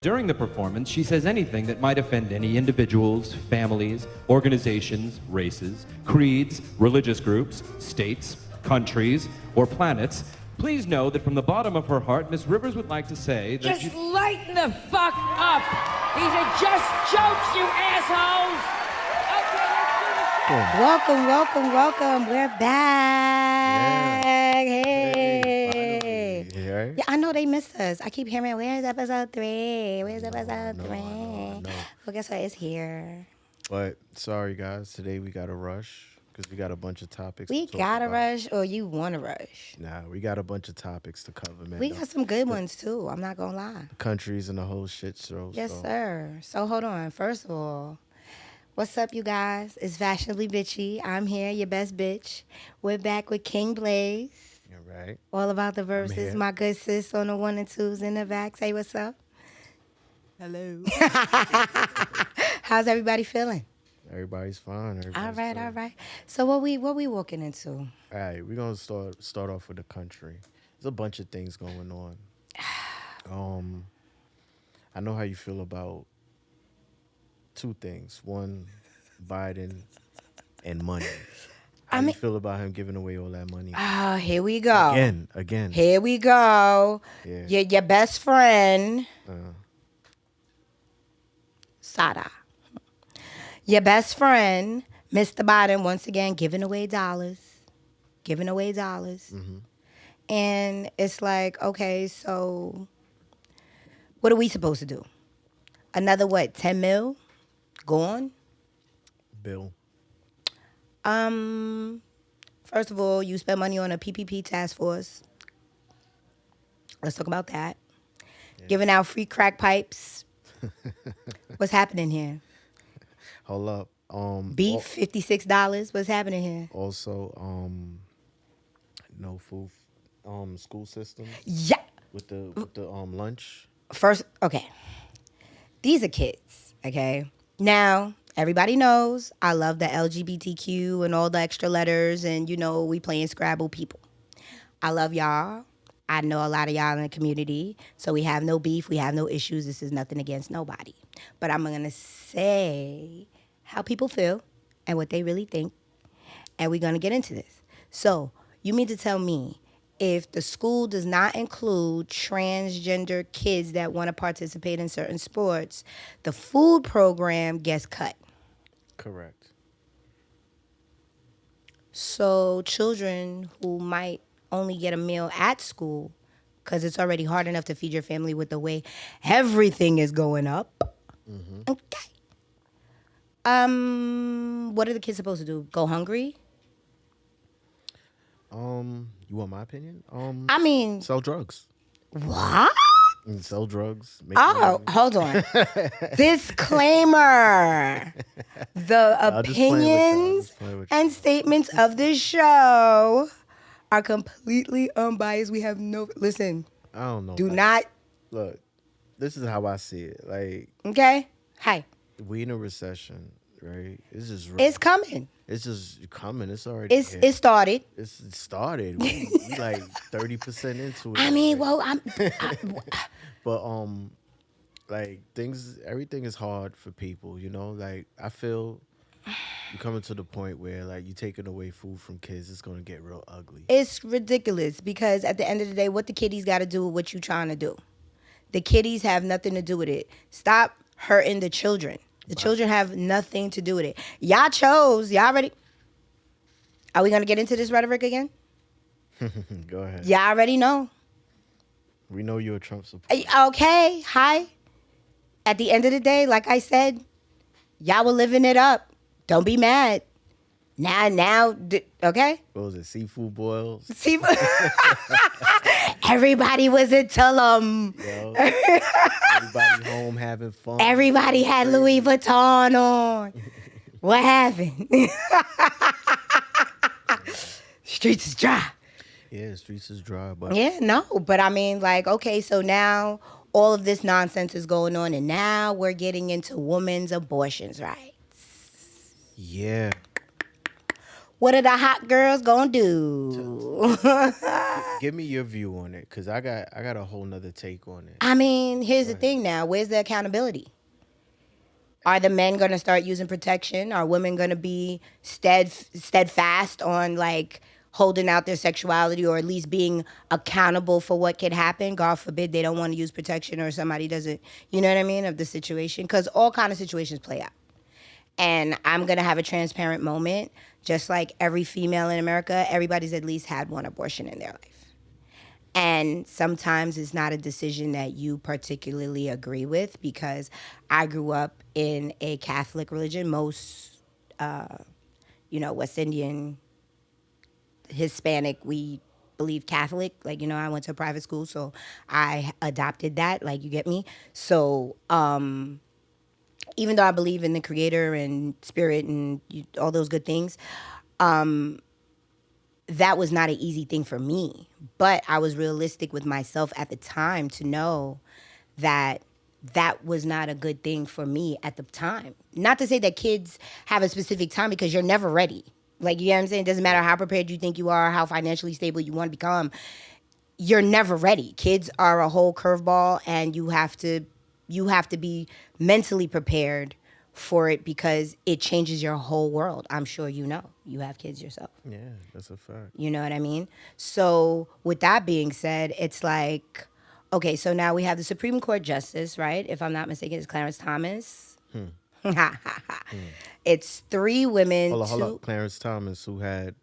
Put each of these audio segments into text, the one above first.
During the performance, she says anything that might offend any individuals, families, organizations, races, creeds, religious groups, states, countries, or planets. Please know that from the bottom of her heart, Miss Rivers would like to say that Just lighten the fuck up. These are just jokes, you assholes. Okay, let's do the show. Welcome. We're back. Hey. Right? Yeah, I know they missed us. I keep hearing, where's episode 3? Where's episode 3? I know. Well, guess what? It's here. But sorry, guys. Today we got to rush because we got a bunch of topics. We to talk gotta about. rush or you want to rush? Nah, we got a bunch of topics to cover, man. We got some good ones, too. I'm not going to lie. Countries and the whole shit show. Yes, so. sir. So, hold on. First of all, what's up, you guys? It's Fashionably Bitchy. I'm here, your best bitch. We're back with King Blaze. You're right. All about the here. verses. My good sis on the 1 and 2s in the back. Say what's up. Hello. How's everybody feeling? Everybody's fine. All right. So what we walking into? All right, we're gonna start off with the country. There's a bunch of things going on. I know how you feel about two things. One, Biden and money. How you feel about him giving away all that money? Here we go. Again. Here we go. Yeah. Your best friend, Sada. Your best friend, Mr. Biden, once again, giving away dollars. Mm-hmm. And it's like, okay, so what are we supposed to do? Another, 10 mil? Gone? Bill. First of all, you spend money on a PPP task force. Let's talk about that. Yeah. Giving out free crack pipes. What's happening here? Hold up. Beef, $56. What's happening here? Also, no food, school systems. Yeah. With the lunch. First, okay. These are kids, okay? Now, everybody knows I love the LGBTQ and all the extra letters and, we playing Scrabble people. I love y'all. I know a lot of y'all in the community, so we have no beef. We have no issues. This is nothing against nobody. But I'm going to say how people feel and what they really think, and we're going to get into this. So you mean to tell me if the school does not include transgender kids that want to participate in certain sports, the food program gets cut? Correct. So children who might only get a meal at school, because it's already hard enough to feed your family with the way everything is going up. Mm-hmm. Okay. What are the kids supposed to do? Go hungry? You want my opinion? I mean, sell drugs. What? And sell drugs. Hold on. Disclaimer. The opinions and statements of this show are completely unbiased. We have no... Listen. I don't know. Do not... Look, this is how I see it. Like... Okay? Hi. We in a recession, right? It's just... It's coming. It's just coming. It's already... It started. It started. We like 30% into it. I mean, But like everything is hard for people, Like I feel you're coming to the point where like you're taking away food from kids, it's gonna get real ugly. It's ridiculous because at the end of the day, what the kiddies got to do with what you trying to do? The kiddies have nothing to do with it. Stop hurting the children. The children have nothing to do with it. Y'all chose. Y'all ready? Are we gonna get into this rhetoric again? Go ahead. Y'all already know. We know you're a Trump supporter. Okay, hi. At the end of the day, like I said, y'all were living it up. Don't be mad. Now, okay? What was it, seafood boils? Seafood. Everybody was at Tulum. Everybody home having fun. Everybody had Louis Vuitton on. What happened? Streets is dry. Yeah, streets is dry, but but I mean, like, okay, so now all of this nonsense is going on, and now we're getting into women's abortions rights. Yeah. What are the hot girls gonna do? Give me your view on it, cause I got a whole nother take on it. I mean, here's the Right. thing now. Where's the accountability? Are the men going to start using protection? Are women going to be steadfast on like holding out their sexuality or at least being accountable for what could happen? God forbid they don't want to use protection or somebody doesn't, you know what I mean, of the situation. Because all kind of situations play out. And I'm going to have a transparent moment. Just like every female in America, everybody's at least had one abortion in their life. And sometimes it's not a decision that you particularly agree with because I grew up in a Catholic religion. Most, West Indian, Hispanic, we believe Catholic. Like, I went to a private school, so I adopted that. Like, you get me? So, even though I believe in the creator and spirit and all those good things, that was not an easy thing for me. But I was realistic with myself at the time to know that that was not a good thing for me at the time. Not to say that kids have a specific time because you're never ready. Like, you know what I'm saying? It doesn't matter how prepared you think you are, how financially stable you want to become. You're never ready. Kids are a whole curveball, and you have to be mentally prepared for it because it changes your whole world. I'm sure you know. You have kids yourself. Yeah, that's a fact. You know what I mean? So with that being said, it's like, okay, so now we have the Supreme Court Justice, right? If I'm not mistaken, it's Clarence Thomas. It's 3 women. Hold up. Clarence Thomas, who had.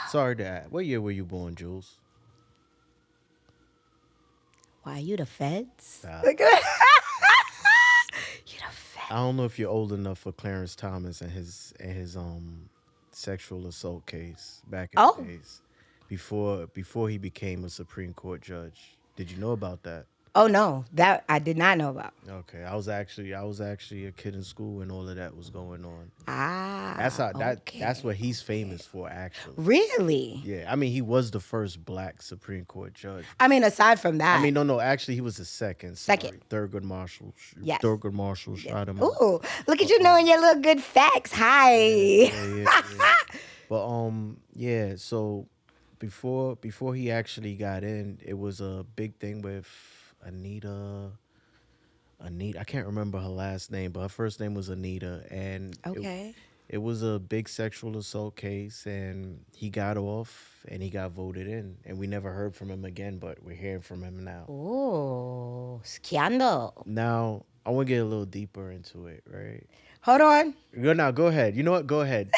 Sorry to add. What year were you born, Jules? Why, you the feds? Nah. You the feds. I don't know if you're old enough for Clarence Thomas and his sexual assault case back in the days before he became a Supreme Court judge. Did you know about that? Oh no, that I did not know about. Okay, I was actually a kid in school when all of that was going on. Okay. That's what he's famous for, actually. Really? Yeah, I mean, he was the first black Supreme Court judge. I mean, aside from that. I mean, no, actually, he was the second. Second. Sorry. Thurgood Marshall. Yes. Thurgood Marshall shot him. Ooh, look at you knowing your little good facts. Hi. Yeah. But yeah. So before he actually got in, it was a big thing with Anita, I can't remember her last name, but her first name was Anita, and Okay. it was a big sexual assault case, and he got off, and he got voted in, and we never heard from him again, but we're hearing from him now. Ooh, scandal. Now, I want to get a little deeper into it, right? Hold on. Go ahead. You know what? Go ahead.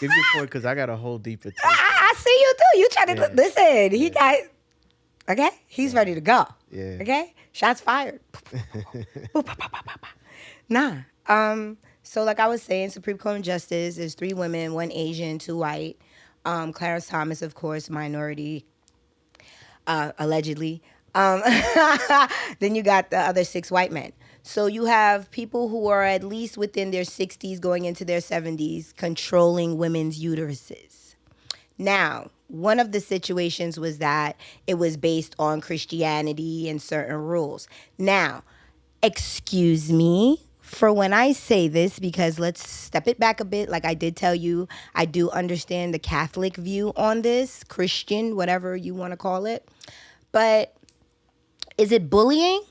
Give your point, because I got a whole deeper take. I see you too. You trying to Yeah. listen. He got. Okay, he's ready to go. Yeah. Okay, shots fired. Nah. So like I was saying, Supreme Court Justice is 3 women, 1 Asian, 2 white. Clarence Thomas, of course, minority, allegedly. Then you got the other 6 white men. So you have people who are at least within their 60s, going into their 70s, controlling women's uteruses. Now, one of the situations was that it was based on Christianity and certain rules. Now, excuse me for when I say this, because let's step it back a bit. Like I did tell you, I do understand the Catholic view on this, Christian, whatever you want to call it. But is it bullying?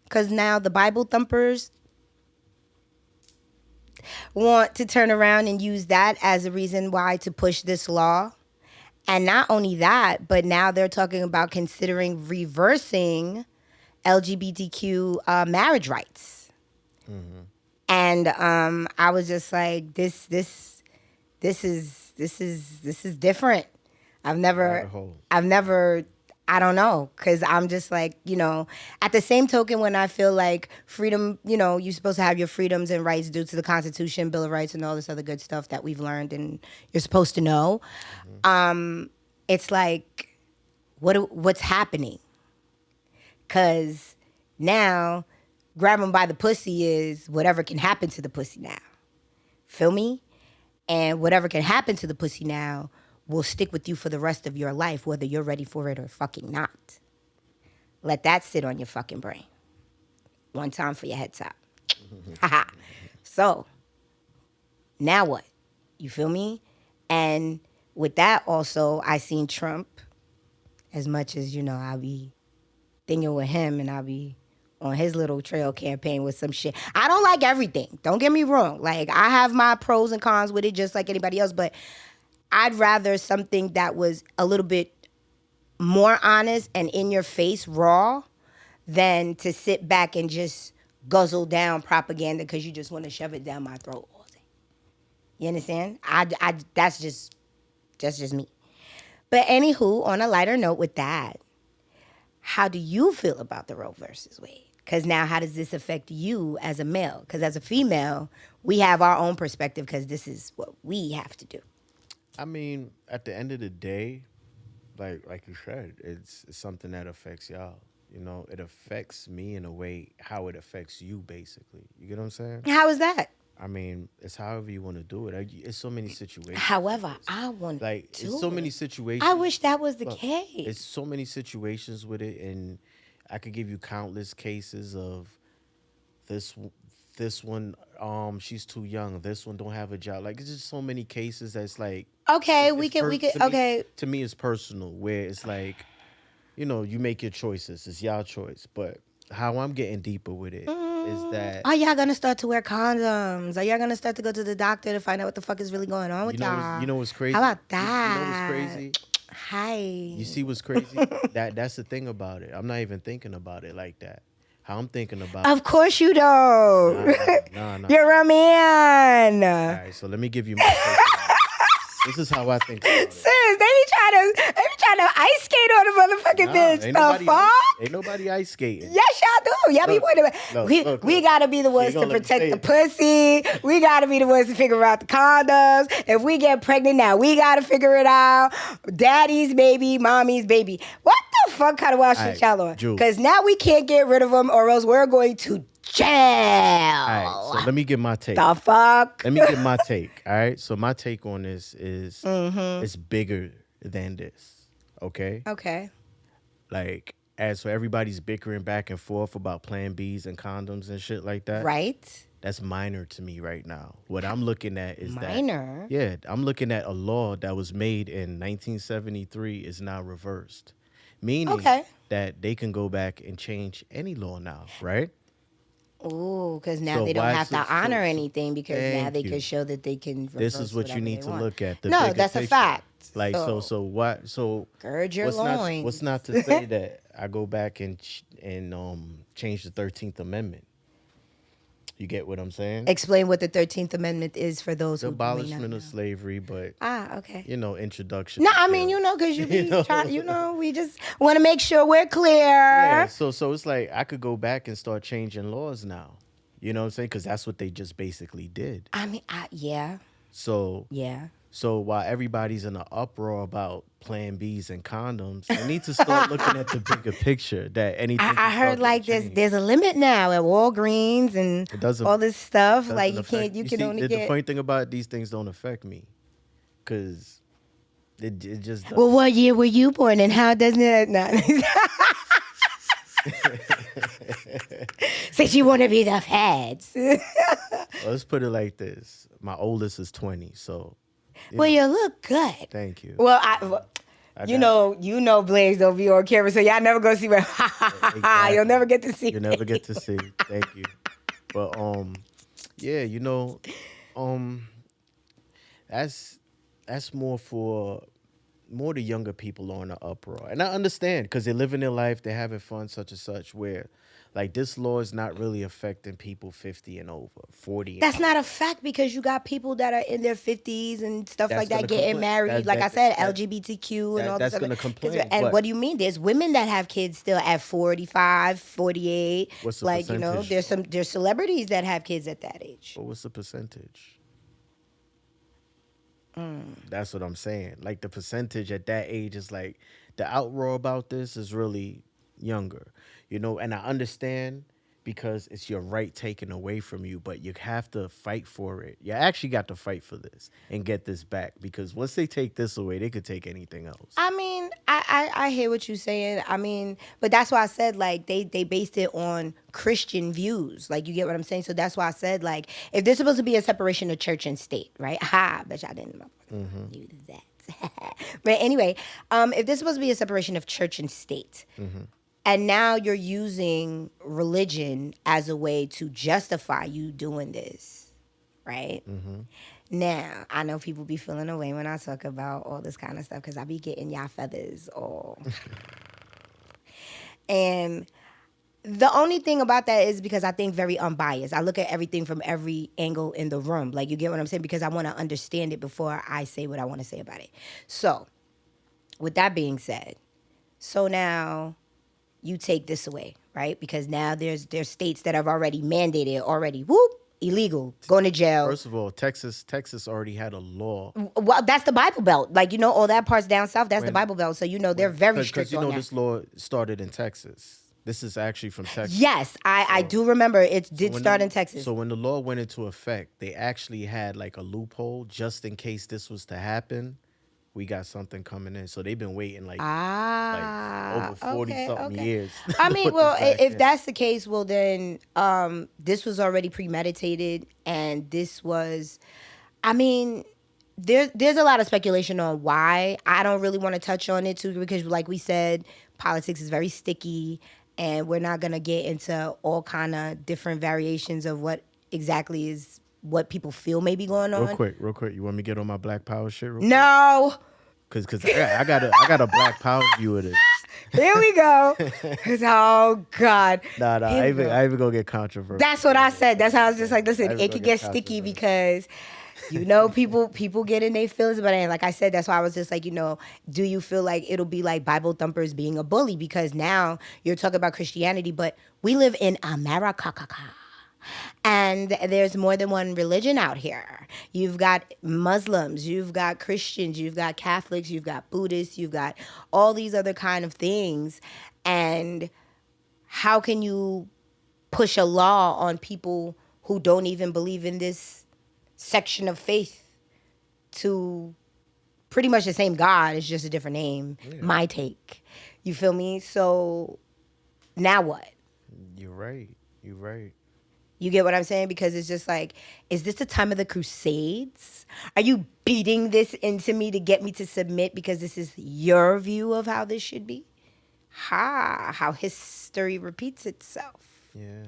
Because now the Bible thumpers want to turn around and use that as a reason why to push this law. And not only that, but now they're talking about considering reversing LGBTQ marriage rights. Mm-hmm. And I was just like, this is different. I've never, I don't know, because I'm just like, at the same token, when I feel like freedom, you're supposed to have your freedoms and rights due to the Constitution, Bill of Rights, and all this other good stuff that we've learned and you're supposed to know. Mm-hmm. It's like, what's happening? Because now, grab them by the pussy is whatever can happen to the pussy now. Feel me? And whatever can happen to the pussy now will stick with you for the rest of your life, whether you're ready for it or fucking not. Let that sit on your fucking brain. One time for your head top. So, now what? You feel me? And with that also, I seen Trump, as much as, I'll be thinking with him and I'll be on his little trail campaign with some shit. I don't like everything. Don't get me wrong. Like, I have my pros and cons with it just like anybody else, but I'd rather something that was a little bit more honest and in your face, raw, than to sit back and just guzzle down propaganda because you just want to shove it down my throat all day. You understand? That's just me. But anywho, on a lighter note with that, how do you feel about the Roe versus Wade? Because now how does this affect you as a male? Because as a female, we have our own perspective because this is what we have to do. I mean, at the end of the day, like you said, it's something that affects y'all. It affects me in a way how it affects you, basically. You get what I'm saying? How is that? I mean, it's however you want to do it. It's so many situations. However, I want to Like, do it's so it. many situations. I wish that was the Look, case. It's so many situations with it, and I could give you countless cases of this one, she's too young. This one don't have a job. Like, it's just so many cases that's like, Okay, it's we could, to me- okay. To me, it's personal, where it's like, you make your choices. It's y'all choice. But how I'm getting deeper with it is that Are y'all gonna start to wear condoms? Are y'all gonna start to go to the doctor to find out what the fuck is really going on with y'all? you know what's crazy? How about You that? know what's crazy? Hi. You see what's crazy? That's the thing about it. I'm not even thinking about it like that. How I'm thinking about Of course you don't. Nah. You're a man. All right, so let me give you my take on it. This is how I think about it. Sis, they be trying to ice skate on the motherfucking bitch. The fuck? Ain't nobody ice skating. Yes, y'all do. Y'all be Look, wanting look, we look. gotta be the You ones ain't to gonna let me protect say the it. pussy. We gotta be the ones to figure out the condoms. If we get pregnant now, we gotta figure it out. Daddy's baby, mommy's baby. What the fuck kind of wild shit y'all on? Jules. Because now we can't get rid of them or else we're going to jail. All right, so let me get my take. The fuck? Let me get my take. All right, so my take on this is it's bigger than this. Okay. Okay. Like, as for everybody's bickering back and forth about Plan Bs and condoms and shit like that. Right? That's minor to me right now. What I'm looking at is Minor? Yeah, I'm looking at a law that was made in 1973 is now reversed. Meaning that they can go back and change any law now, right? Ooh, because now So they don't why- have to so- honor so- anything because now Thank they you. can show that they can reverse This is what you whatever need they to want. look at. The No, bigger that's a picture. fact. Like, so what? So gird your what's loins. what's not to say that I go back and change the 13th Amendment? You get what I'm saying? Explain what the 13th Amendment is for those The who may not abolishment know. of slavery, but Okay. introduction. No, of I mean, jail. because you be You know? trying, we just want to make sure we're clear. Yeah, so it's like I could go back and start changing laws now. You know what I'm saying? Because that's what they just basically did. I mean, yeah. So Yeah. So while everybody's in an uproar about Plan Bs and condoms, they need to start looking at the bigger picture. That anything. I heard like there's a limit now at Walgreens and It doesn't- all this stuff. doesn't Like you affect- can't, you can see, only the get. funny thing about these things don't affect me, because it just. Well, what year were you born and how doesn't it not? Since you want to be the feds. Well, let's put it like this: my oldest is 20, so. Well, you look good. Thank you. Well, I know, Blaze don't be on camera, so y'all never gonna see me. Exactly. You'll never get to see. You never get to see. Thank you. But yeah, that's more for the younger people on the uproar, and I understand because they're living their life, they're having fun, such and such. Where like this law is not really affecting people 50 and over, 40. That's and not a fact because you got people that are in their 50s and stuff That's like that gonna getting complain. married. Like I said, LGBTQ and all that's this. gonna other- complain, And but- what do you mean? There's women that have kids still at 45, 48. What's the like percentage? there's celebrities that have kids at that age. But what's the percentage? That's what I'm saying. Like the percentage at that age is like the outroar about this is really younger, and I understand because it's your right taken away from you, but you have to fight for it. You actually got to fight for this and get this back, because once they take this away, they could take anything else. I mean, I hear what you're saying. I mean, but that's why I said, like, they based it on Christian views. Like, you get what I'm saying? So that's why I said, like, if there's supposed to be a separation of church and state, right? Ha, bet y'all didn't know that. But anyway, if there's supposed to be a separation of church and state, and now you're using religion as a way to justify you doing this, right? Now, I know people be feeling away when I talk about all this kind of stuff because I be getting y'all feathers all. And the only thing about that is because I think very unbiased. I look at everything from every angle in the room. Like, you get what I'm saying? Because I want to understand it before I say what I want to say about it. So, with that being said, so now you take this away, right? Because now there's states that have already mandated, illegal, going to jail. First of all, Texas already had a law. Well, that's the Bible Belt. Like, all that parts down south, that's the Bible Belt. So, they're very strict on that. This law started in Texas. This is actually from Texas. Yes, I do remember it did start in Texas. So when the law went into effect, they actually had like a loophole just in case this was to happen. We got something coming in. So they've been waiting like over 40-something years. I mean, well, if that's the case, well, then this was already premeditated. And this was, I mean, there's a lot of speculation on why. I don't really want to touch on it, too, because like we said, politics is very sticky. And we're not going to get into all kind of different variations of what exactly is what people feel may be going on. Real quick. You want me to get on my Black Power shit real quick? No. Because I got a Black Power view of this. Here we go. Oh, God. Nah, I even gonna get controversial. That's what I said. That's how I was just like, listen, it could get sticky because, people get in their feelings about it. And like I said, that's why I was just like, do you feel like it'll be like Bible thumpers being a bully? Because now you're talking about Christianity, but we live in America. And there's more than one religion out here. You've got Muslims, you've got Christians, you've got Catholics, you've got Buddhists, you've got all these other kind of things. And how can you push a law on people who don't even believe in this section of faith to pretty much the same God? It's just a different name. Yeah. My take. You feel me? So now what? You're right. You get what I'm saying? Because it's just like, is this the time of the Crusades? Are you beating this into me to get me to submit because this is your view of how this should be? How history repeats itself. Yeah.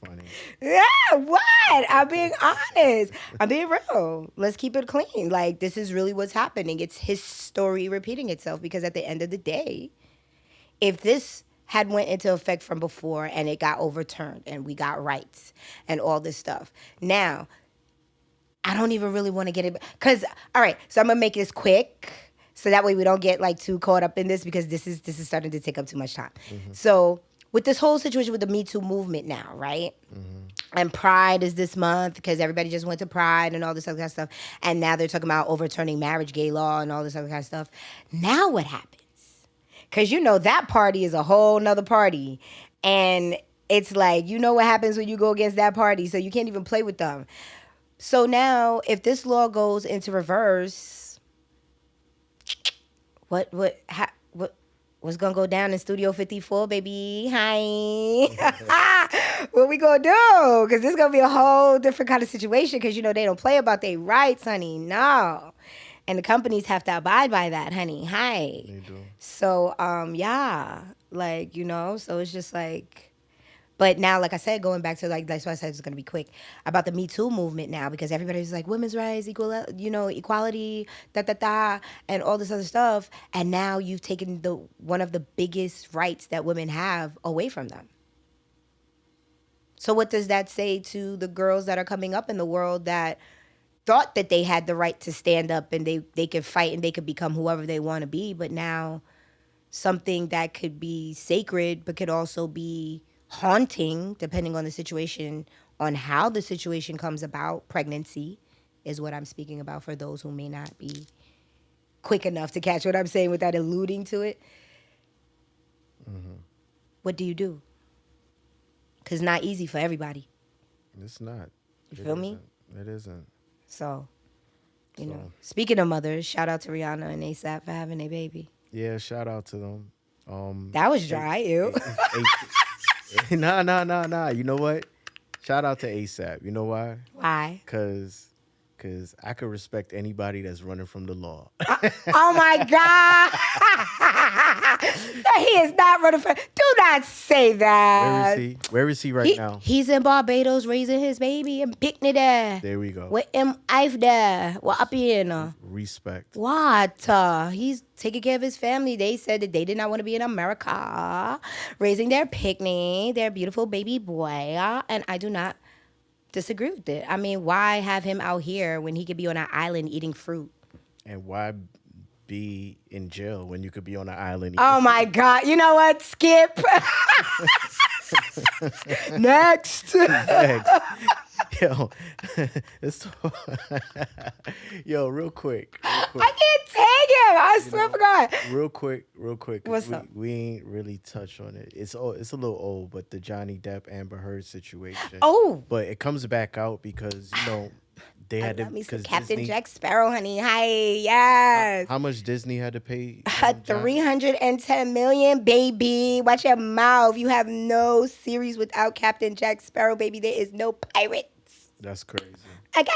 Funny. Yeah, what? I'm being honest. I'm being real. Let's keep it clean. Like, this is really what's happening. It's history repeating itself because at the end of the day, if this had went into effect from before and it got overturned and we got rights and all this stuff. Now, I don't even really want to get it. Because, all right, so I'm going to make this quick so that way we don't get like too caught up in this because this is starting to take up too much time. So with this whole situation with the Me Too movement now, right? And Pride is this month because everybody just went to Pride and all this other kind of stuff. And now they're talking about overturning marriage, gay law and all this other kind of stuff. Now what happens? Because that party is a whole nother party. And it's like, what happens when you go against that party. So you can't even play with them. So now, if this law goes into reverse, what's going to go down in Studio 54, baby? Hi. What we going to do? Because this is going to be a whole different kind of situation because, they don't play about their rights, honey. No. And the companies have to abide by that, honey. Hi. They do. So, yeah. Like, so it's just like, but now, like I said, going back to like, that's why I said it's going to be quick, about the Me Too movement now, because everybody's like, women's rights, equality, and all this other stuff. And now you've taken one of the biggest rights that women have away from them. So what does that say to the girls that are coming up in the world that thought that they had the right to stand up and they could fight and they could become whoever they want to be, but now something that could be sacred but could also be haunting, depending on the situation, on how the situation comes about. Pregnancy is what I'm speaking about for those who may not be quick enough to catch what I'm saying without alluding to it. What do you do? Because not easy for everybody. It's not. You feel me? It isn't. So, you know. So- Speaking of mothers, shout out to Rihanna and ASAP for having a baby. Yeah, shout out to them. That was dry, ew. Nah. You know what? Shout out to ASAP. You know why? Why? Cause I could respect anybody that's running from the law. Oh my God. He is not running for. Do not say that. Where is he right now? He's in Barbados raising his baby and picnic there. There we go. With him, I've there. What up here? Respect. What? He's taking care of his family. They said that they did not want to be in America, raising their picnic, their beautiful baby boy. And I do not disagree with it. I mean, why have him out here when he could be on an island eating fruit? And why be in jail when you could be on an island? Oh my God. You know what? Skip. Next. Yo, yo, real quick. I can't take him. I swear to God. Real quick. 'Cause What's up? We ain't really touched on it. It's a little old, but the Johnny Depp Amber Heard situation. Oh. But it comes back out because they had to. Love me some Because Captain Disney, Jack Sparrow, honey. Hi, yes. how much Disney had to pay? 310 million, baby. Watch your mouth. You have no series without Captain Jack Sparrow, baby. There is no pirates. That's crazy. Okay?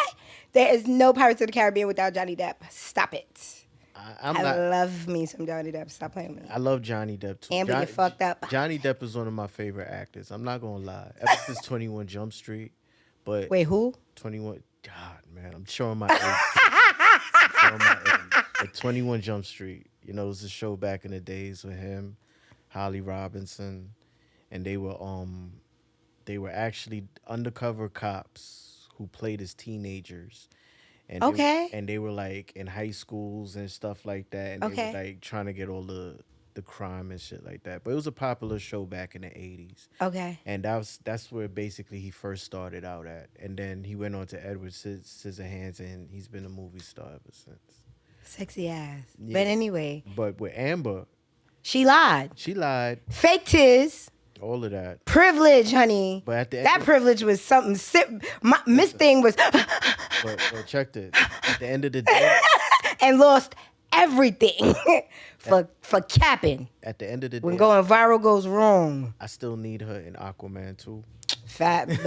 There is no Pirates of the Caribbean without Johnny Depp. Stop it. I'm I not. love me some Johnny Depp. Stop playing with me. I love Johnny Depp too. Amber, you fucked up. Johnny Depp is one of my favorite actors. I'm not gonna lie. Ever since 21 Jump Street, but Wait, who? 21. God, man, I'm showing my age. I'm showing my age. But 21 Jump Street, it was a show back in the days with him, Holly Robinson, and they were actually undercover cops who played as teenagers. And Okay. they were like in high schools and stuff like that, and they were like trying to get all the crime and shit like that. But it was a popular show back in the 80s. Okay. And that's where basically he first started out at. And then he went on to Edward Scissorhands, and he's been a movie star ever since. Sexy ass. Yeah. But anyway, But with Amber, she lied. Fake tis. all of that. Privilege, honey. But at the end that privilege was something. Miss Thing was but check this. At the end of the day, and lost everything for capping. at the end of the When day, going viral goes wrong. I still need her in Aquaman too. Fat butt.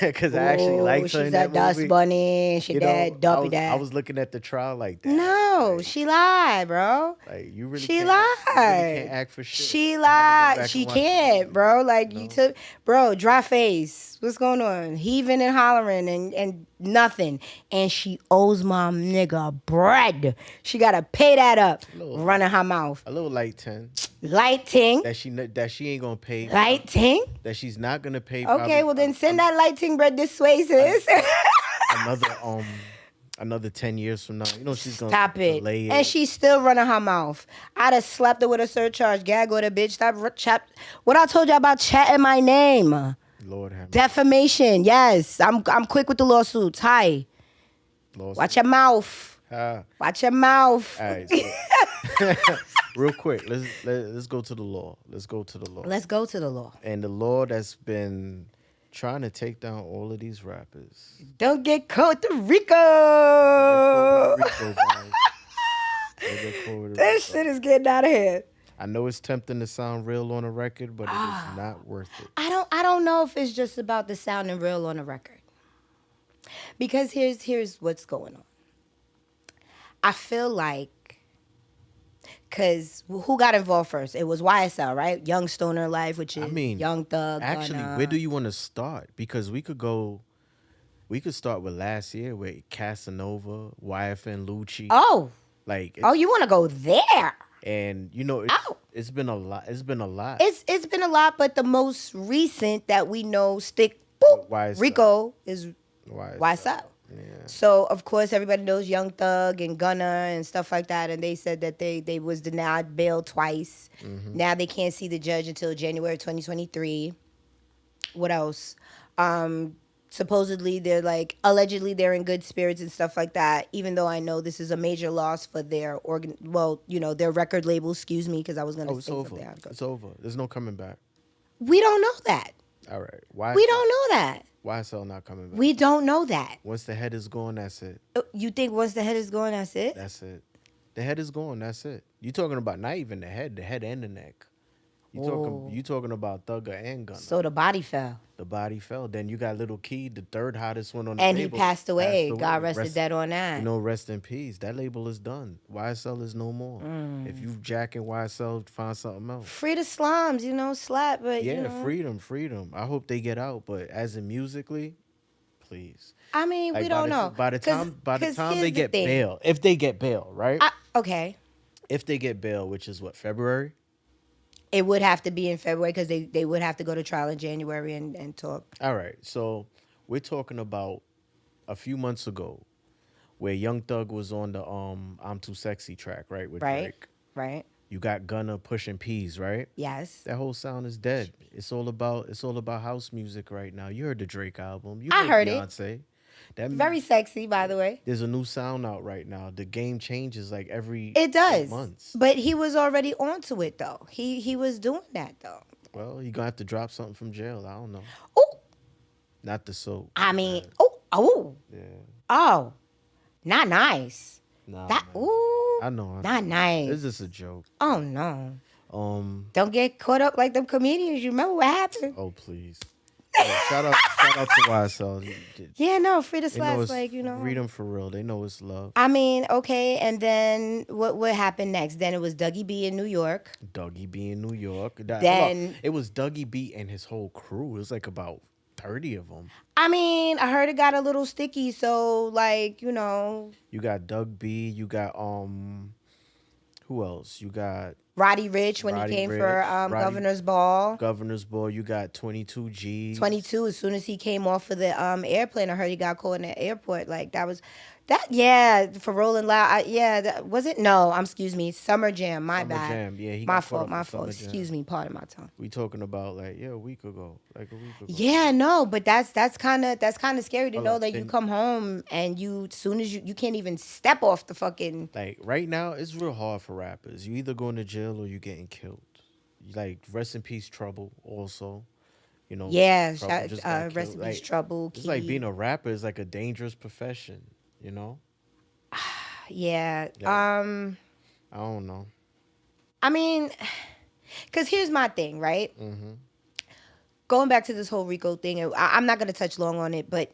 Because I actually liked her in She's that that dust movie. bunny. She that dumpy I that. was looking at the trial like that. No, she lied, bro. Like you really She can't, lied. You really can't act for shit. She I had to go lied. back She and watch the can't, movie. bro. Like No. you took, bro, dry face. What's going on? Heaving and hollering and nothing. And she owes my nigga bread. She gotta pay that up. Little- Running her mouth. A little light 10 Lighting. that she ain't gonna pay. Lighting. That she's not gonna pay. Okay, probably well then send that lighting bread this way, sis. another 10 years from now. She's gonna Stop it. delay And she's still running her mouth. I'd have slapped her with a surcharge. Gag with a bitch. Stop chat. What I told you about chatting my name. Lord have mercy. Defamation. Yes. I'm quick with the lawsuits. Hi. Lord Watch your mouth. Ah, Watch your mouth. all right. So, real quick, let's go to the law. Let's go to the law. Let's go to the law. And the law that's been trying to take down all of these rappers. Don't get caught the Rico. Rico vibes. They get caught with the This Rico. shit is getting out of here. I know it's tempting to sound real on a record, but it is not worth it. I don't know if it's just about the sounding real on a record. Because here's what's going on. I feel like, because who got involved first? It was YSL, right? Young Stoner Life, which is Young Thug. Actually, Gunna. where do you want to start? Because we could start with last year with Casanova, YFN Lucci. Oh, Like, you want to go there? and it's been a lot. It's been a lot. It's been a lot, but the most recent that we know YSL. Rico is YSL. YSL. Yeah. So of course everybody knows Young Thug and Gunna and stuff like that, and they said that they was denied bail twice. Mm-hmm. Now they can't see the judge until January 2023. What else? Supposedly allegedly they're in good spirits and stuff like that. Even though I know this is a major loss for their their record label. Excuse me, because I was gonna Oh, it's say over. something. It's over. There's no coming back. We don't know that. All right. Why? We don't know that. YSL not coming back. We don't know that. Once the head is gone, that's it. You think once the head is gone, that's it? That's it. The head is gone. That's it. You talking about not even the head and the neck. You talking about Thugger and Gunna. So the body fell. The body fell. Then you got Little Key, the third hottest one on the And label. he passed away. God rested dead on that. You know, rest in peace. That label is done. YSL is no more. If you jacking YSL, find something else. Free the slums, slap, but Yeah, freedom. I hope they get out, but as in musically, please. I mean, Like, we don't know. By the time here's they the get thing. bail, if they get bail, right? Okay. If they get bail, which is what, February? It would have to be in February because they would have to go to trial in January and talk. All right, so we're talking about a few months ago where Young Thug was on the I'm Too Sexy track, right? With Drake. Right. You got Gunna pushing P's, right? Yes. That whole sound is dead. It's all about house music right now. You heard the Drake album. You I heard it. Beyonce. That Very sexy, by the way. There's a new sound out right now. The game changes like every It does. 8 months. But he was already onto it though. He was doing that though. Well, he gonna have to drop something from jail. I don't know. Oh, Not the soap. I mean, Yeah. oh, not nice. Nah. That man. ooh, I know. not nice. It's just a joke. Oh no. Don't get caught up like them comedians. You remember what happened? Oh please. Shout out to YSL. Yeah, no, free the They know slaps, it's like freedom for real. They know it's love. I mean, okay, and then what happened next? Then it was Dougie B in New York. Dougie B in New York. Then it was Dougie B and his whole crew. It was like about 30 of them. I mean, I heard it got a little sticky, so like, You got Doug B. You got who else? You got Roddy Ricch when Roddy he came Ricch, for Governor's Ball. Governor's Ball. You got 22 G's. 22. As soon as he came off of the airplane, I heard he got caught in the airport. Like that was that. Yeah, for Rolling Loud. Was it? No, excuse me. Summer Jam. My Summer bad. Jam. Yeah, he my got fault. caught My up for fault. Summer Jam. Excuse me. Pardon my tongue. We talking about like a week ago. Yeah, no, but that's kind of scary to Hold know up, that you then- come home and as soon as you can't even step off the fucking. Like right now, it's real hard for rappers. You either going to jail or you getting killed. Like rest in peace, Trouble. Also, Yeah, Trouble just got rest in killed. peace, Like, Trouble. It's like Key. being a rapper is like a dangerous profession. Yeah. I don't know. I mean, because here's my thing, right? Mm-hmm. Going back to this whole Rico thing, I'm not going to touch long on it, but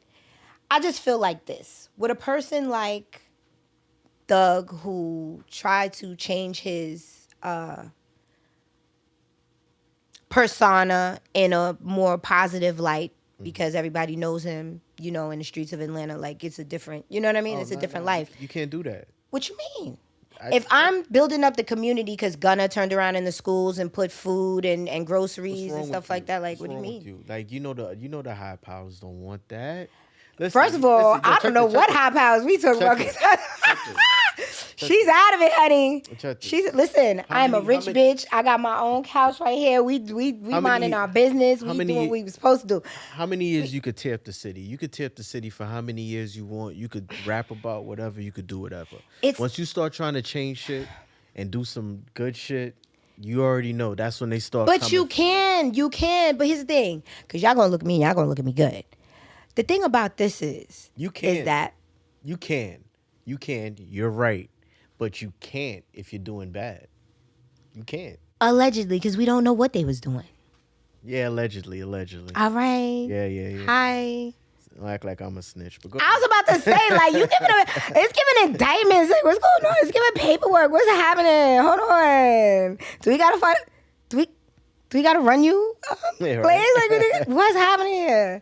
I just feel like this. With a person like Thug who tried to change his persona in a more positive light because everybody knows him, in the streets of Atlanta, like it's a different, you know what I mean? It's a different life. You can't do that. What you mean? If I'm building up the community because Gunna turned around in the schools and put food and groceries and stuff like that, like, what do you mean? Like you know the high powers don't want that. Listen, First of all, listen, yo, I check don't know this, what check high powers we talking about. Check 'cause this. She's out of it, honey. Check this. She's listen. How I'm a many- rich how many- bitch. I got my own couch right here. We How minding many- our business. how We many- doing what we were supposed to do. How many years you could tear up the city? You could tear up the city for how many years you want. You could rap about whatever. You could do whatever. Once you start trying to change shit and do some good shit, you already know that's when they start. But coming you for can. But here's the thing, because y'all gonna look at me. Y'all gonna look at me good. The thing about this is that you can. You're right, but you can't if you're doing bad. You can't. allegedly, because we don't know what they was doing. Yeah, allegedly. All right. Yeah. Hi. Don't act like I'm a snitch. But go I was about to say, like, it's giving indictments. Like, what's going on? It's giving paperwork. What's happening? Hold on. Do we gotta find? Do we gotta run you? Yeah, right. Please, like, what's happening here?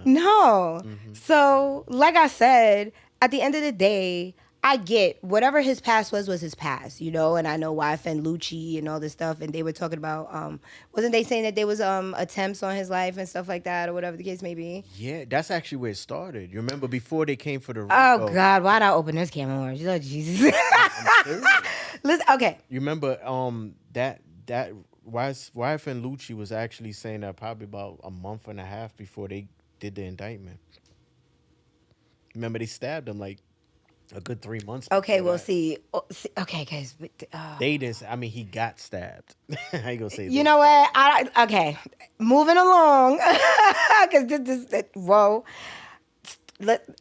No. So, like I said, at the end of the day, I get whatever his past was his past, and I know YF and Lucci and all this stuff, and they were talking about, wasn't they saying that there was attempts on his life and stuff like that, or whatever the case may be? Yeah, that's actually where it started. You remember before they came for the Rico? Oh God, why'd I open this can of worms? Oh Jesus. Listen, okay. You remember that YF and Lucci was actually saying that probably about a month and a half before they did the indictment. Remember they stabbed him like a good 3 months. Okay, before well, that. okay, guys. They didn't. I mean, he got stabbed. How you gonna say? You they know stabbed what? Okay, moving along, because whoa.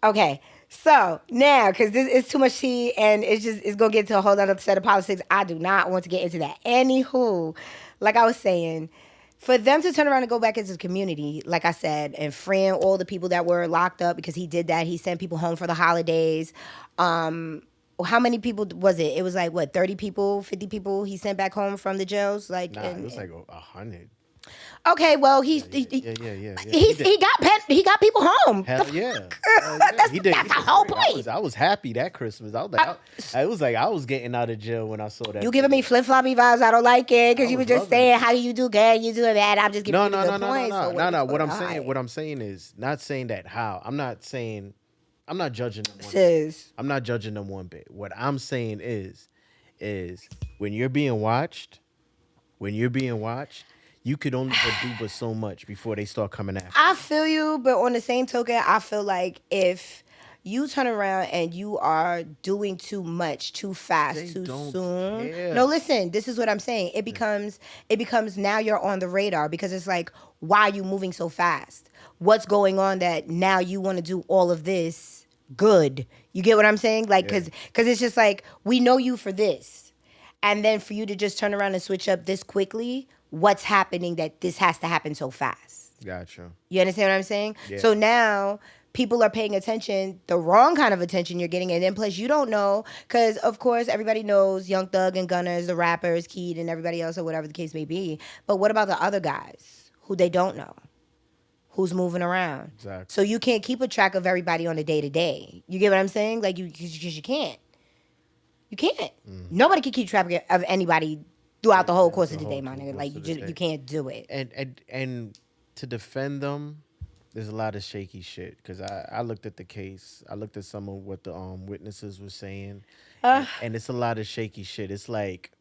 Okay, so now because this is too much tea and it's gonna get to a whole other set of politics. I do not want to get into that. Anywho, like I was saying, for them to turn around and go back into the community, like I said, and freeing all the people that were locked up because he did that. He sent people home for the holidays. How many people was it? It was like what, 30 people, 50 people he sent back home from the jails. Like, Nah, it was like 100. okay, well Yeah. he got people home. Hell yeah. Hell yeah. That's He did the whole great. point. I was happy that Christmas. I was like I was getting out of jail when I saw that. You giving me flip floppy vibes? I don't like it because I you were was just loving saying it. how you do good, you doing bad. I'm just giving No, you no, the no, good no, points. no, So no, no. what's going What on? I'm saying is not saying that how. I'm not judging them one bit. Sis. I'm not judging them one bit. What I'm saying is when you're being watched, you could only do but so much before they start coming after. I feel you, but on the same token, I feel like if you turn around and you are doing too much, too fast, They too don't soon. care. No, listen, this is what I'm saying. It becomes now you're on the radar because it's like, why are you moving so fast? What's going on that now you want to do all of this good? You get what I'm saying? Like, Yeah. cause it's just like, we know you for this. And then for you to just turn around and switch up this quickly, what's happening that this has to happen so fast? Gotcha. You understand what I'm saying? Yeah. So now people are paying attention, the wrong kind of attention you're getting. And then plus you don't know, because of course everybody knows Young Thug and Gunners, the rappers, Keed and everybody else or whatever the case may be. But what about the other guys who they don't know? Who's moving around? Exactly. So you can't keep a track of everybody on a day-to-day. You get what I'm saying? Like because you can't. You can't. Nobody can keep track of anybody throughout the whole course of the day, my nigga. Like you can't do it. And to defend them, there's a lot of shaky shit because I looked at the case. I looked at some of what the witnesses were saying, and it's a lot of shaky shit. It's like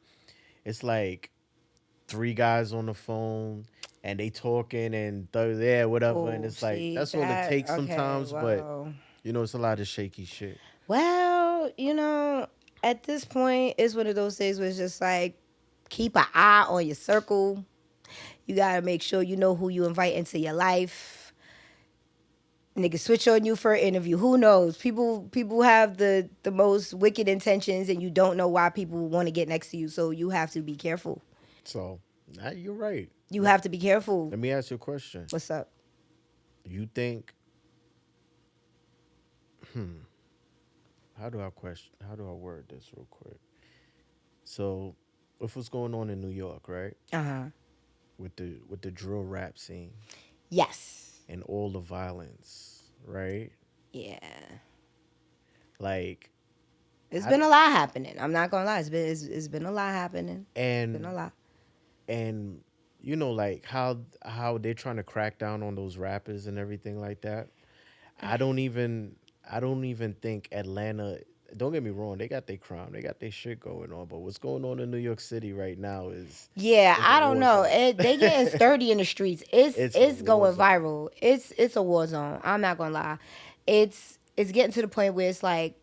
3 guys on the phone and they talking and whatever, and it's like see, that's all it takes okay, sometimes. well. But it's a lot of shaky shit. Well, at this point, it's one of those things where it's just like, keep an eye on your circle. You gotta make sure you know who you invite into your life. Niggas switch on you for an interview. Who knows? People have the most wicked intentions, and you don't know why people want to get next to you. So you have to be careful. So you're right. You have to be careful. Let me ask you a question. What's up? You think? How do I word this real quick? So, with what's going on in New York, right? With the drill rap scene Yes. and all the violence, right? Yeah. Like, It's been a lot happening. I'm not gonna lie. It's been a lot happening. It's been a lot. and like how they're trying to crack down on those rappers and everything like that. I don't even think Atlanta. Don't get me wrong, they got their crime, they got their shit going on. But what's going on in New York City right now is I don't know. zone. They getting sturdy in the streets. It's a It's war going zone. viral. It's a war zone. I'm not gonna lie. It's getting to the point where it's like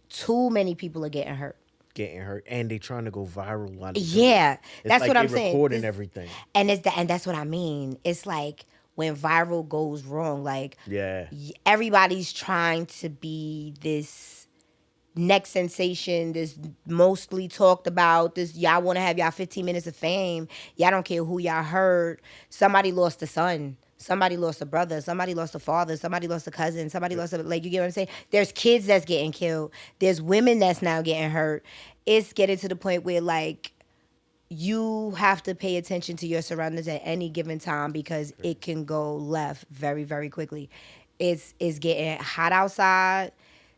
too many people are getting hurt. And they trying to go viral while they do it. Yeah, It's that's like what they I'm saying. recording This- everything. and that's what I mean. It's like when viral goes wrong, like Yeah. everybody's trying to be this next sensation, this mostly talked about, this y'all want to have y'all 15 minutes of fame. Y'all don't care who y'all hurt. Somebody lost a son. Somebody lost a brother. Somebody lost a father. Somebody lost a cousin. Somebody lost like, you get what I'm saying? There's kids that's getting killed. There's women that's now getting hurt. It's getting to the point where like you have to pay attention to your surroundings at any given time because it can go left very, very quickly. It's getting hot outside.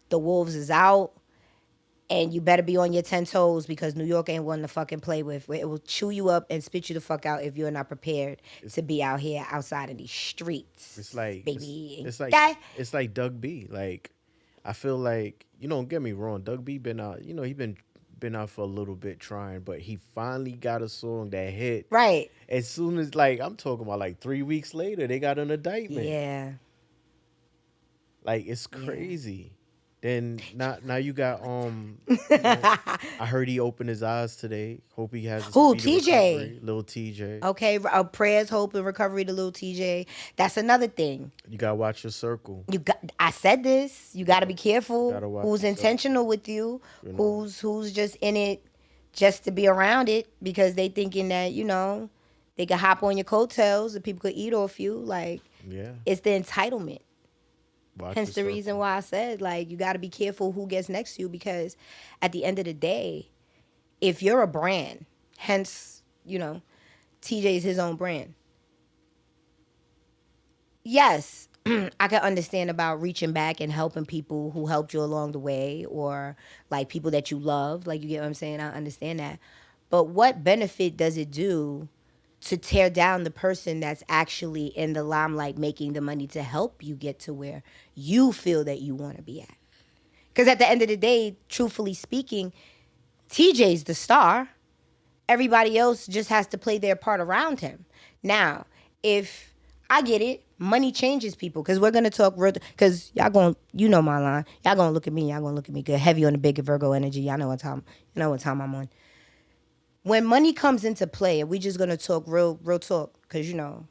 The wolves is out. And you better be on your 10 toes because New York ain't one to fucking play with. It will chew you up and spit you the fuck out if you're not prepared to be out here outside in these streets. It's like baby. it's like Doug B. Like I feel like don't get me wrong, Doug B been out. He been out for a little bit trying, but he finally got a song that hit. Right. As soon as I'm talking about 3 weeks later, they got an indictment. Yeah. Like it's crazy. Then now you got you know, I heard he opened his eyes today. Hope he has a Who, speedy TJ? recovery. Little TJ. Okay, prayers, hope, and recovery to little TJ. That's another thing. You gotta watch your circle. I said this. You got to be careful. Gotta watch Who's yourself. intentional with you? You know. Who's just in it just to be around it because they thinking that they could hop on your coattails and people could eat off you. Like Yeah. it's the entitlement. Watch Hence the your reason circle. why I said like you got to be careful who gets next to you because at the end of the day, if you're a brand, hence TJ's his own brand. Yes, I can understand about reaching back and helping people who helped you along the way or like people that you love. Like, you get what I'm saying? I understand that. But what benefit does it do to tear down the person that's actually in the limelight making the money to help you get to where you feel that you want to be at? Because at the end of the day, truthfully speaking, TJ's the star. Everybody else just has to play their part around him. Now, if I get it, money changes people because we're going to talk real, because y'all going, my line. Y'all going to look at me. Y'all going to look at me good. Heavy on the big Virgo energy. Y'all know what time I'm on. When money comes into play, and we just going to talk real talk because, how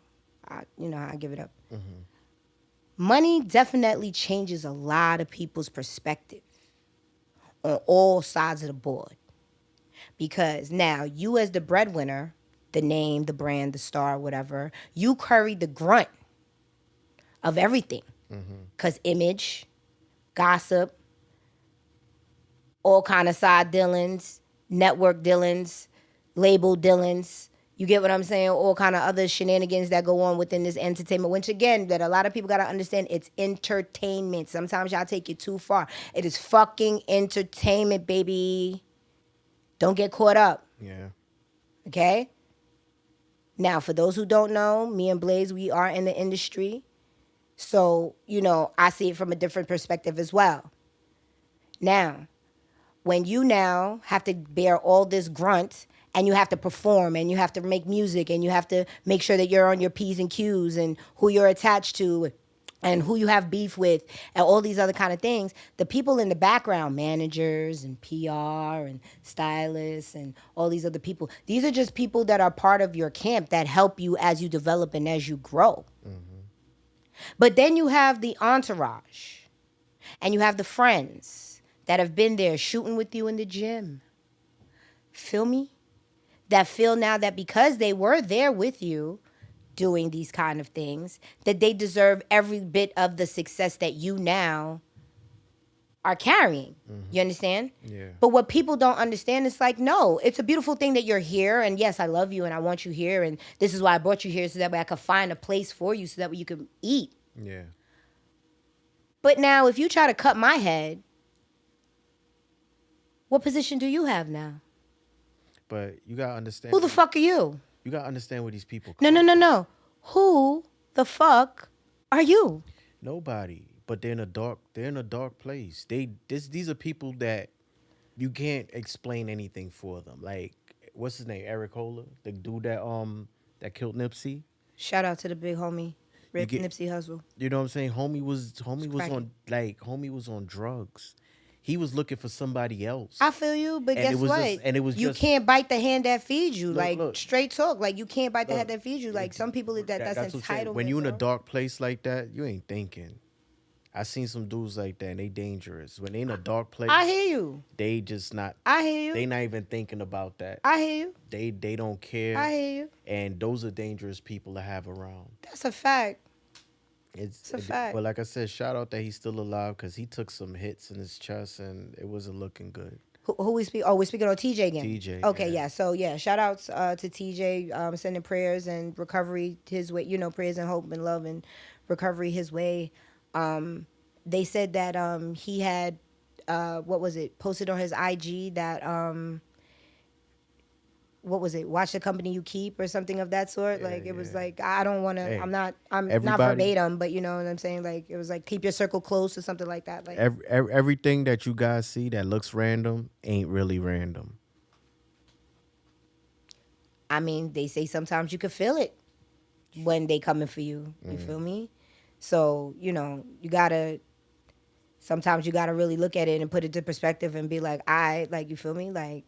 I give it up. Mm-hmm. Money definitely changes a lot of people's perspective on all sides of the board. Because now you as the breadwinner, the name, the brand, the star, whatever, you carry the grunt of everything. Because image, gossip, all kind of side dealings, network dealings, label dealings. You get what I'm saying? All kind of other shenanigans that go on within this entertainment, which again, that a lot of people got to understand, it's entertainment. Sometimes y'all take it too far. It is fucking entertainment, baby. Don't get caught up. Yeah. Okay? Now, for those who don't know, me and Blaze, we are in the industry. So, I see it from a different perspective as well. Now, when you now have to bear all this grunt and you have to perform and you have to make music and you have to make sure that you're on your P's and Q's and who you're attached to and who you have beef with and all these other kind of things, the people in the background, managers and PR and stylists and all these other people, these are just people that are part of your camp that help you as you develop and as you grow. Mm-hmm. But then you have the entourage and you have the friends that have been there shooting with you in the gym. Feel me? That feel now that because they were there with you, doing these kind of things, that they deserve every bit of the success that you now are carrying. Mm-hmm. You understand? Yeah. But what people don't understand is like, no, it's a beautiful thing that you're here. And yes, I love you and I want you here. And this is why I brought you here so that way I could find a place for you so that way you can eat. Yeah. But now if you try to cut my head, what position do you have now? But you got to understand. Who the fuck are you? You got to understand where these people No. come from. Who the fuck are you? Nobody. But they're in a dark place. These are people that you can't explain anything for them. Like, what's his name? Eric Holder, the dude that killed Nipsey. Shout out to the big homie, Nipsey Hussle. You know what I'm saying? Homie was on drugs. He was looking for somebody else. I feel you, but And guess what? You can't bite the hand that feeds you. Look. Straight talk. Like, you can't bite the hand that feeds you. Like, some people, that's what I'm saying. entitlement. When you in a bro. dark place like that, you ain't thinking. I seen some dudes like that, and they dangerous. When they in a dark place, I hear you. they just not. I hear you. They not even thinking about that. I hear you. They don't care. I hear you. And those are dangerous people to have around. That's a fact. It's a fact. But like I said, shout out that he's still alive because he took some hits in his chest and it wasn't looking good. Who we speak? Oh, we're speaking on TJ again. TJ. Okay, yeah. So yeah, shout outs to TJ, sending prayers and recovery his way. Prayers and hope and love and recovery his way. They said that he had posted on his IG that watch the company you keep or something of that sort. Yeah, like it was like, I don't want to. Hey, I'm not verbatim, but you know what I'm saying. Like it was like keep your circle close or something like that. Like everything that you guys see that looks random ain't really random. I mean, they say sometimes you can feel it when they coming for you. You feel me? So, you gotta sometimes you got to really look at it and put it to perspective and be like, like, you feel me? Like,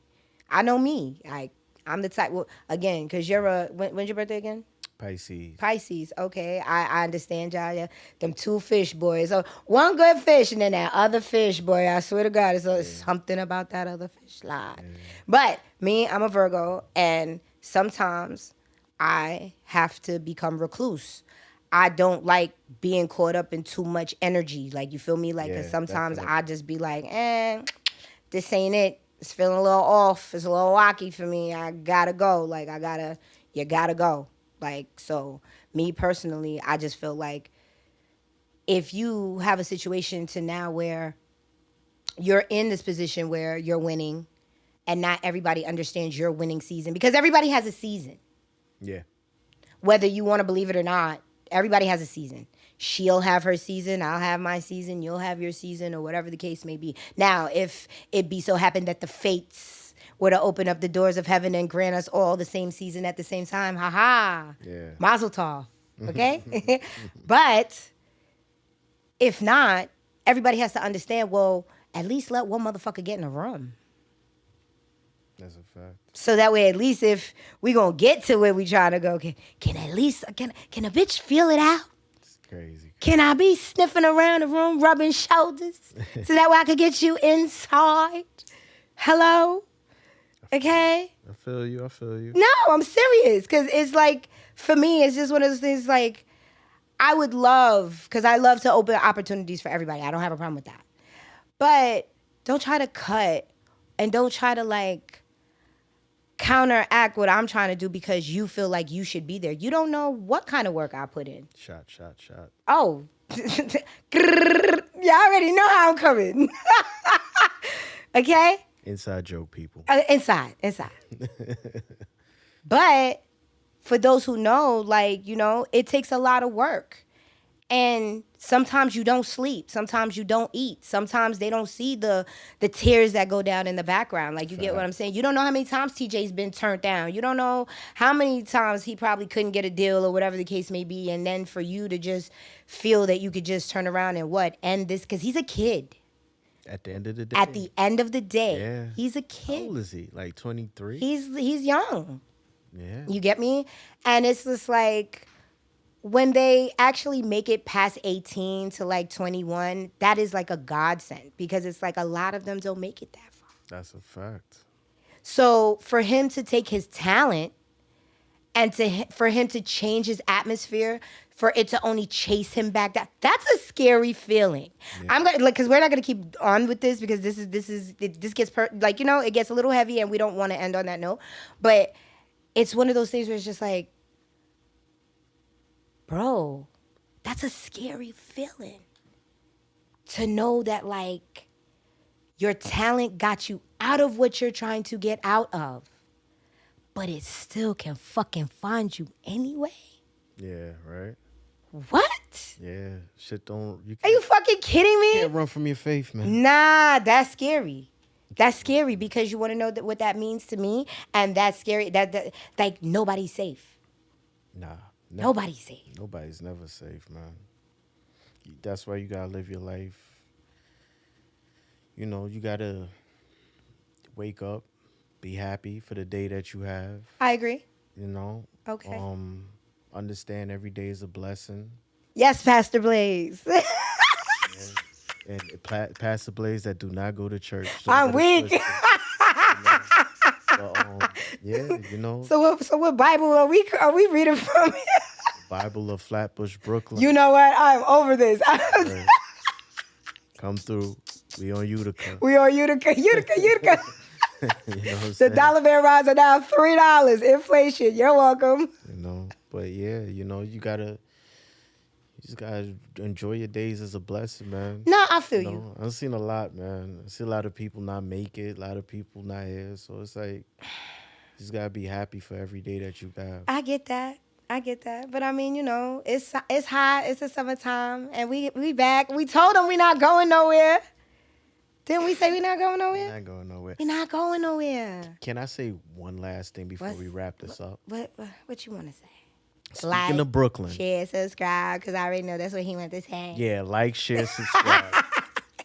I know me. Like, I'm the type, well, again, because when's your birthday again? Pisces. Okay, I understand y'all. Yeah. Them two fish boys. So one good fish and then that other fish boy. I swear to God, it's something about that other fish line. Yeah. But me, I'm a Virgo, and sometimes I have to become recluse. I don't like being caught up in too much energy. Like, you feel me? Like, cause sometimes definitely. I just be like, this ain't it. It's feeling a little off. It's a little wacky for me. I gotta go. Like, you gotta go. Like, so me personally, I just feel like if you have a situation to now where you're in this position where you're winning and not everybody understands your winning season, because everybody has a season. Yeah. Whether you want to believe it or not, everybody has a season. She'll have her season, I'll have my season, you'll have your season, or whatever the case may be. Now, if it be so happened that the fates were to open up the doors of heaven and grant us all the same season at the same time, yeah. Mazel tov, okay? But if not, everybody has to understand, well, at least let one motherfucker get in the room. That's a fact. So that way, at least if we gonna get to where we trying to go, can a bitch feel it out? It's crazy. Can I be sniffing around the room, rubbing shoulders, so that way I could get you inside? Hello? Okay? I feel you. No, I'm serious. Because it's like, for me, it's just one of those things like, I would love, because I love to open opportunities for everybody. I don't have a problem with that. But don't try to cut and don't try to like counteract what I'm trying to do because you feel like you should be there. You don't know what kind of work I put in. Shot. Oh. You already know how I'm coming. Okay? Inside joke, people. Inside. But for those who know, like, you know, it takes a lot of work. And sometimes you don't sleep. Sometimes you don't eat. Sometimes they don't see the tears that go down in the background. Like, you get what I'm saying? You don't know how many times TJ's been turned down. You don't know how many times he probably couldn't get a deal or whatever the case may be. And then for you to just feel that you could just turn around and end this, because he's a kid. At the end of the day. At the end of the day. Yeah. He's a kid. How old is he? Like 23? He's young. Yeah. You get me? And it's just like, when they actually make it past 18 to like 21, that is like a godsend, because it's like a lot of them don't make it that far. That's a fact. So for him to take his talent and for him to change his atmosphere, for it to only chase him back, that's a scary feeling. Yeah. I'm gonna, like, because we're not gonna keep on with this, because this gets like, you know, it gets a little heavy and we don't want to end on that note. But it's one of those things where it's just like, bro, that's a scary feeling. To know that, like, your talent got you out of what you're trying to get out of, but it still can fucking find you anyway. Yeah, right? What? Yeah, shit don't... Are you fucking kidding me? You can't run from your faith, man. Nah, that's scary. That's scary, because you want to know what that means to me, and that's scary. That like, nobody's safe. Nah. Nobody's safe. Nobody's never safe, man. That's why you gotta live your life. You know, you gotta wake up, be happy for the day that you have. I agree. You know? Okay. Understand every day is a blessing. Yes, Pastor Blaze. And Pastor Blaze that do not go to church. I'm weak. Yeah, you know. So what Bible are we reading from? Bible of Flatbush, Brooklyn. You know what? I'm over this. Right. Come through. We on Utica. Utica. You know what The dollar bill rods are now $3. Inflation. You're welcome. You know, but yeah, you know, you just gotta enjoy your days as a blessing, man. No, I feel you. I've seen a lot, man. I see a lot of people not make it, a lot of people not here. So it's like, you just gotta be happy for every day that you got. I get that. But I mean, you know, it's hot. It's the summertime, and we back. We told them we not going nowhere. Didn't we say we not going nowhere? We're not going nowhere. We're not going nowhere. Can I say one last thing before we wrap this up? What you want to say? Speaking of Brooklyn. Share, subscribe, because I already know that's what he wants to say. Yeah, like, share, subscribe.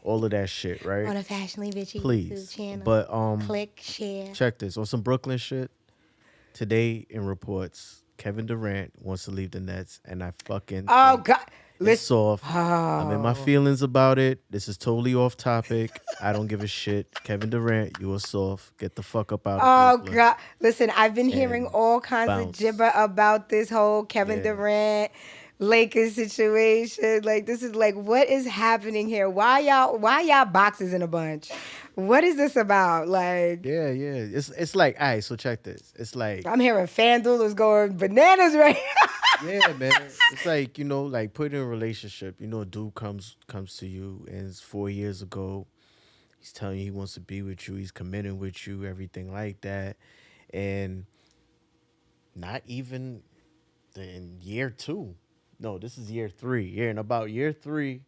all of that shit, right? On a Fashionably Bitchy Please. YouTube channel. But Click, share. check this. On some Brooklyn shit, today in reports, Kevin Durant wants to leave the Nets, and I fucking Oh, think God. it's Listen. soft. I'm in my feelings about it. This is totally off topic. I don't give a shit. Kevin Durant, you are soft. Get the fuck up out of Oh, Brooklyn. God. Listen, I've been hearing And all kinds bounce. of gibber about this whole Kevin Yeah. Durant Lakers situation. Like, this is like, what is happening here? Why y'all boxes in a bunch? What is this about? Like, Yeah. It's like, all right, so check this. It's like, I'm hearing FanDuel is going bananas right now. yeah, man. It's like, like put in a relationship. A dude comes to you, and it's 4 years ago. He's telling you he wants to be with you. He's committing with you, everything like that. And not even in year 2. No, this is year 3. Yeah, in about year 3.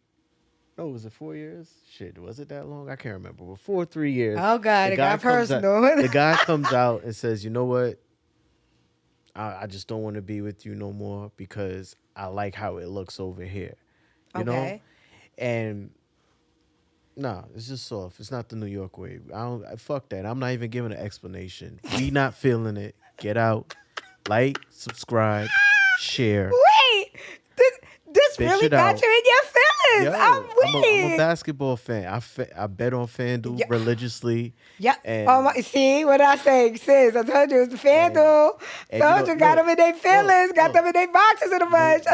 No, was it 4 years? Shit, was it that long? I can't remember. But 4 or 3 years. Oh, God, it got comes out- personal. the guy comes out and says, you know what? I just don't want to be with you no more because I like how it looks over here. You know? Okay. And nah, it's just soft. It's not the New York way. Fuck that. I'm not even giving an explanation. We not feeling it. Get out. Like, subscribe, share. Wait, this Bitch really it got out. you in your feelings. Yo, I'm I'm weak. a basketball fan. I bet on FanDuel Yeah. religiously. Yeah. And- Oh my, see what I say, sis? I told you it was the FanDuel. and Told you, got look, them in their feelings, got look. them in their boxes in a bunch.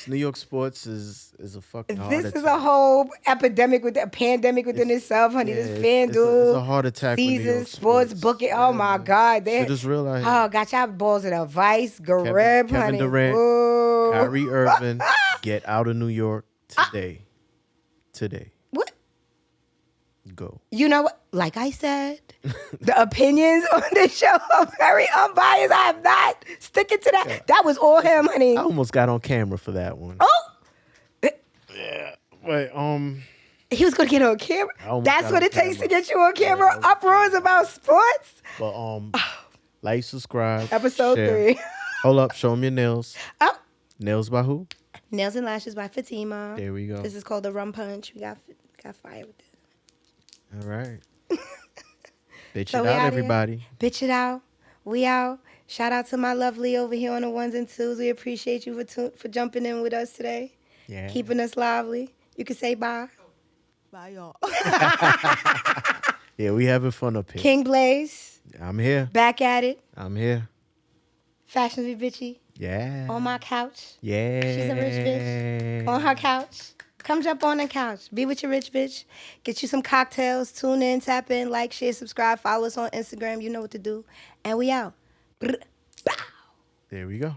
New York sports is a fucking heart This attack. is a whole epidemic with a pandemic within itself, honey. Yeah, This it's FanDuel, a heart attack with New season, York sports sports. booking. Yeah, Oh my man. God, Shit is real out here. Oh, got y'all balls in a vice, grip, Kevin honey. Durant, Ooh. Kyrie Irving, get out of New York today. Today. What? Go. You know what? Like I said, the opinions on this show are very unbiased. I am not sticking to that. That was all him, honey. I almost got on camera for that one. Oh, Yeah. But he was gonna get on camera. I almost That's got what on it takes to camera. get you on camera. Yeah, Uproars about sports. but like, subscribe. Episode share. 3. Hold up, show 'em your nails. Oh, Nails by who? Nails and Lashes by Fatima. There we go. This is called the Rum Punch. We got fire with this. All right. Bitch So it we out, outta here. everybody. Bitch it out. We out. Shout out to my lovely over here on the 1s and 2s. We appreciate you for jumping in with us today. Yeah. Keeping us lively. You can say bye. Bye, y'all. Yeah, we having fun up here. King Blaze, I'm here. back at it. I'm here. Fashionably bitchy. Yeah. On my couch. Yeah. She's a rich bitch. On her couch. Come jump on the couch. Be with your rich bitch. Get you some cocktails. Tune in, tap in, like, share, subscribe. Follow us on Instagram. You know what to do. And we out. Brr. Bow. There we go.